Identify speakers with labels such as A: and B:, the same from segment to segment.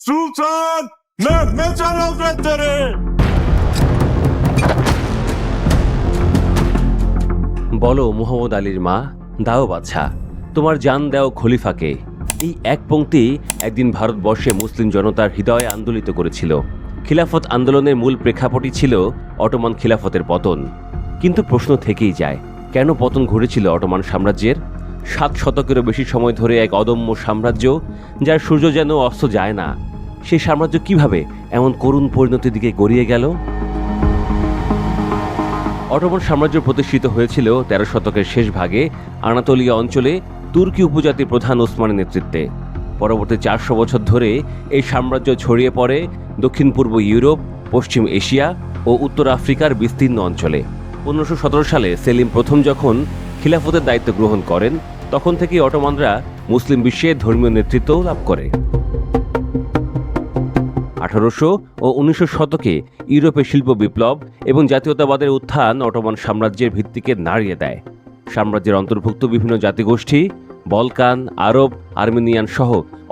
A: Sultan Mehmet Han Hazretleri!
B: বলো মুহাম্মদ আলীর মা, দাও বাছা, তোমার জান দাও খলিফাকে। এই এক পংক্তি একদিন ভারতবর্ষে মুসলিম জনতার হৃদয় আন্দোলিত করেছিল। খিলাফত আন্দোলনের মূল প্রেক্ষাপটই ছিল অটোমান খিলাফতের পতন। কিন্তু প্রশ্ন থেকেই যায়, কেন পতন ঘটেছিল অটোমান সাম্রাজ্যের? 7 শতকেরও বেশি সময় ধরে এক অদম্য সাম্রাজ্য, যার সূর্য যেন অস্ত যায় না, সেই সাম্রাজ্য কিভাবে এমন করুণ পরিণতির দিকে গড়িয়ে গেল? অটোমান সাম্রাজ্য প্রতিষ্ঠিত হয়েছিল 13 শতকের শেষ ভাগে আনাতোলিয়া অঞ্চলে তুর্কি উপজাতির প্রধান ওসমানের নেতৃত্বে। পরবর্তী 400 বছর ধরে এই সাম্রাজ্য ছড়িয়ে পড়ে দক্ষিণ পূর্ব ইউরোপ, পশ্চিম এশিয়া ও উত্তর আফ্রিকার বিস্তীর্ণ অঞ্চলে। 1517 সালে সেলিম প্রথম যখন খিলাফতের দায়িত্ব গ্রহণ করেন, তখন থেকেই অটোমানরা মুসলিম বিশ্বে ধর্মীয় নেতৃত্ব লাভ করে। 1800 ও 1900 শতকে ইউরোপে শিল্প বিপ্লব এবং জাতীয়তাবাদের উত্থান অটোমান সাম্রাজ্যের ভিত্তিকে নাড়িয়ে দেয়। সাম্রাজ্যের অন্তর্ভুক্ত বিভিন্ন জাতিগোষ্ঠী, বলকান, আরব, আর্মেনিয়ান সহ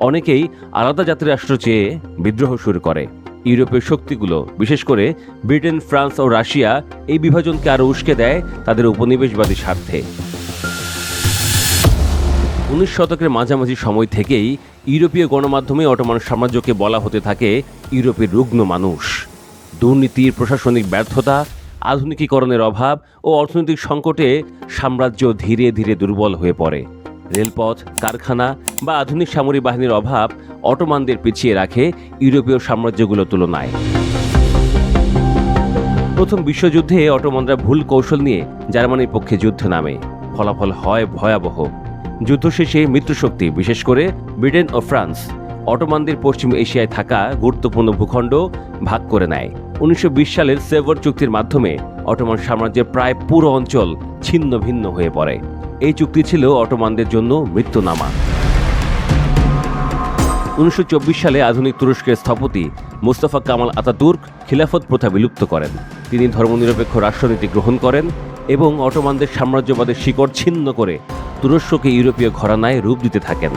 B: অনেকেই আলাদা জাতিরাষ্ট্র চেয়ে বিদ্রোহ শুরু করে। ইউরোপের শক্তিগুলো, বিশেষ করে ব্রিটেন, ফ্রান্স ও রাশিয়া, এই বিভাজনকে আরও উস্কে দেয় তাদের উপনিবেশবাদী স্বার্থে। 19 শতকের মাঝামাঝি সময় থেকেই ইউরোপীয় গণমাধ্যমে অটোমান সাম্রাজ্যকে বলা হতে থাকে ইউরোপের রুগ্ন মানুষ। দুর্নীতির, প্রশাসনিক ব্যর্থতা, আধুনিকীকরণের অভাব ও অর্থনৈতিক সংকটে সাম্রাজ্য ধীরে ধীরে দুর্বল হয়ে পড়ে। রেলপথ, কারখানা বা আধুনিক সামরিক বাহিনীর অভাব অটোমানদের পিছিয়ে রাখে ইউরোপীয় সাম্রাজ্যগুলোর তুলনায়। প্রথম বিশ্বযুদ্ধে অটোমানরা ভুল কৌশল নিয়ে জার্মানির পক্ষে যুদ্ধে নামে। ফলাফল হয় ভয়াবহ। যুদ্ধ শেষে মিত্রশক্তি, বিশেষ করে ব্রিটেন ও ফ্রান্স, অটোমানদের পশ্চিম এশিয়ায় থাকা গুরুত্বপূর্ণ ভূখণ্ড ভাগ করে নেয়। 1920 সালের সেভর চুক্তির মাধ্যমে অটোমান সাম্রাজ্যের প্রায় পুরো অঞ্চল ছিন্ন ভিন্ন হয়ে পড়ে। এই চুক্তি ছিল অটোমানদের জন্য মৃত্যুনামা। 1924 সালে আধুনিক তুরস্কের স্থপতি মুস্তাফা কামাল আতাতুর্ক খিলাফত প্রথা বিলুপ্ত করেন। তিনি ধর্মনিরপেক্ষ রাষ্ট্রনীতি গ্রহণ করেন এবং অটোমানদের সাম্রাজ্যবাদের শিকড় ছিন্ন করে তুরস্ককে ইউরোপীয় ঘরানায় রূপ দিতে থাকেন।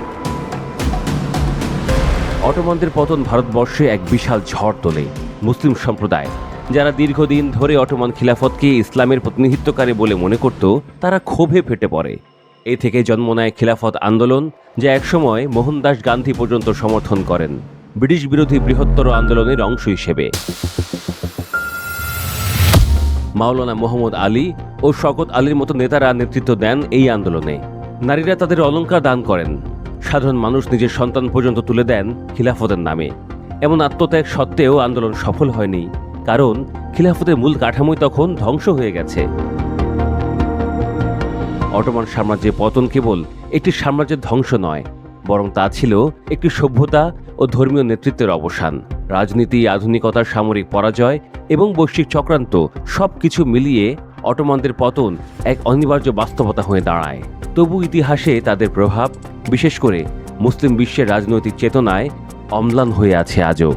B: অটোমানদের পতন ভারতবর্ষে এক বিশাল ঝড় তোলে। মুসলিম সম্প্রদায়, যারা দীর্ঘদিন ধরে অটোমান খিলাফতকে ইসলামের প্রতিনিধিত্বকারী বলে মনে করত, তারা ক্ষোভে ফেটে পড়ে। এ থেকে জন্ম নেয় খিলাফত আন্দোলন, যা একসময় মোহনদাস গান্ধী পর্যন্ত সমর্থন করেন, ব্রিটিশ বিরোধী বৃহত্তর আন্দোলনের অংশ হিসেবে। মাওলানা মোহাম্মদ আলী ও শওকত আলীর মতো নেতারা নেতৃত্ব দেন এই আন্দোলনে। নারীরা তাদের অলংকার দান করেন। সাধারণ মানুষ নিজের সন্তান পর্যন্ত তুলে দেন খিলাফতের নামে। এমন আত্মত্যাগ সত্ত্বেও আন্দোলন সফল হয়নি, কারণ খিলাফতের মূল কাঠামোই তখন ধ্বংস হয়ে গেছে। অটোমান সাম্রাজ্যের পতন কেবল একটি সাম্রাজ্যের ধ্বংস নয়, বরং তা ছিল একটি সভ্যতা ও ধর্মীয় নেতৃত্বের অবসান। রাজনীতি, আধুনিকতার সামরিক পরাজয় এবং বৈশ্বিক চক্রান্ত সবকিছু মিলিয়ে অটোমানদের পতন এক অনিবার্য বাস্তবতা হয়ে দাঁড়ায়। তবু ইতিহাসে তাদের প্রভাব, বিশেষ করে মুসলিম বিশ্বের রাজনৈতিক চেতনায়, অম্লান হয়ে আছে আজও।